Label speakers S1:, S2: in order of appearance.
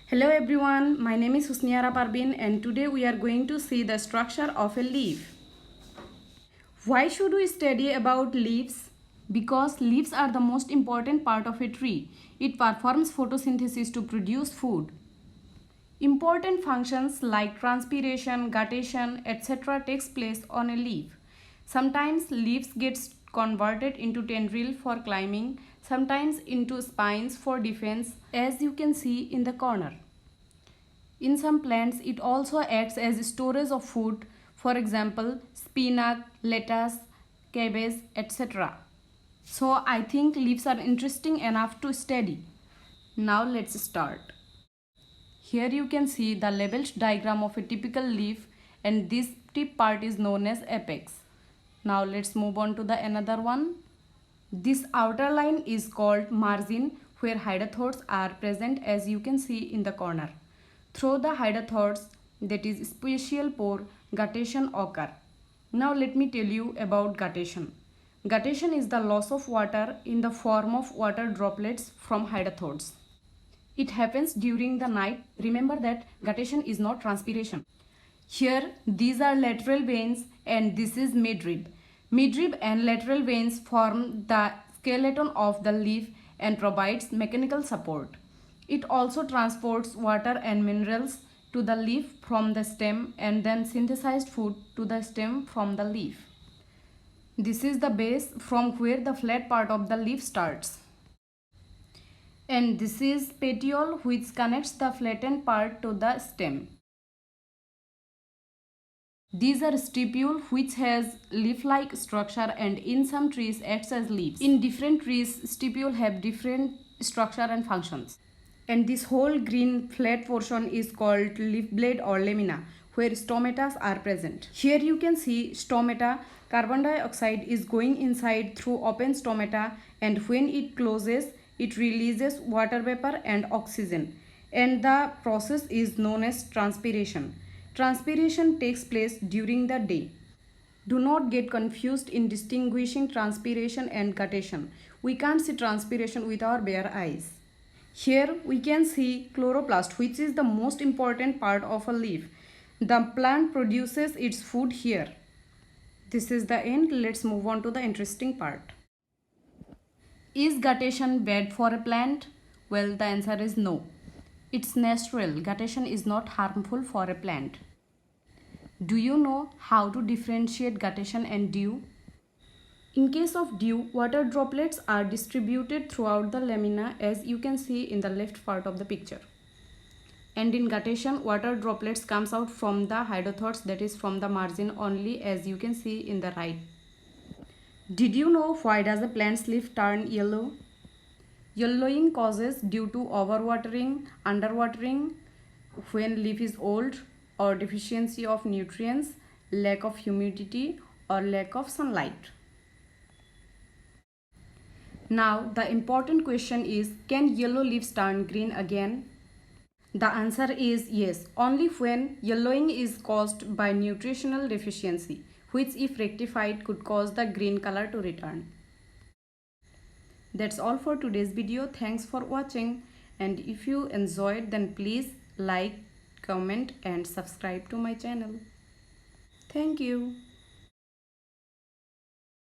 S1: Hello everyone, my name is Husniara Parvin and today we are going to see the structure of a leaf. Why should we study about leaves? Because leaves are the most important part of a tree. It performs photosynthesis to produce food. Important functions like transpiration, guttation, etc. takes place on a leaf. Sometimes leaves get converted into tendril for climbing, sometimes into spines for defense, as you can see in the corner. In some plants, it also acts as storage of food, for example, spinach, lettuce, cabbage, etc. So I think leaves are interesting enough to study. Now let's start. Here you can see the labeled diagram of a typical leaf, and this tip part is known as apex. Now let's move on to the another one. This outer line is called margin, where hydrothods are present, as you can see in the corner. Through the hydrothods, that is special pore, guttation occur. Now let me tell you about guttation. Guttation is the loss of water in the form of water droplets from hydrothods. It happens during the night. Remember that guttation is not transpiration. Here, these are lateral veins and this is midrib. Midrib and lateral veins form the skeleton of the leaf and provides mechanical support. It also transports water and minerals to the leaf from the stem and then synthesized food to the stem from the leaf. This is the base from where the flat part of the leaf starts. And this is petiole, which connects the flattened part to the stem. These are stipule, which has leaf-like structure and in some trees acts as leaves. In different trees, stipule have different structure and functions. And this whole green flat portion is called leaf blade or lamina, where stomata are present. Here you can see stomata. Carbon dioxide is going inside through open stomata, and when it closes, it releases water vapor and oxygen, and the process is known as transpiration. Transpiration takes place during the day. Do not get confused in distinguishing transpiration and guttation. We can't see transpiration with our bare eyes. Here we can see chloroplast, which is the most important part of a leaf. The plant produces its food here. This is the end. Let's move on to the interesting part. Is guttation bad for a plant? Well, the answer is no. It's natural. Guttation is not harmful for a plant. Do you know how to differentiate guttation and dew? In case of dew, water droplets are distributed throughout the lamina, as you can see in the left part of the picture. And in guttation, water droplets comes out from the hydrothods, that is from the margin only, as you can see in the right. Did you know why does a plant's leaf turn yellow? Yellowing causes due to overwatering, underwatering, when leaf is old, or deficiency of nutrients, lack of humidity, or lack of sunlight. Now the important question is, can yellow leaves turn green again? The answer is yes, only when yellowing is caused by nutritional deficiency, which if rectified could cause the green color to return. That's all for today's video. Thanks for watching, and if you enjoyed, then please like, comment and subscribe to my channel. Thank you.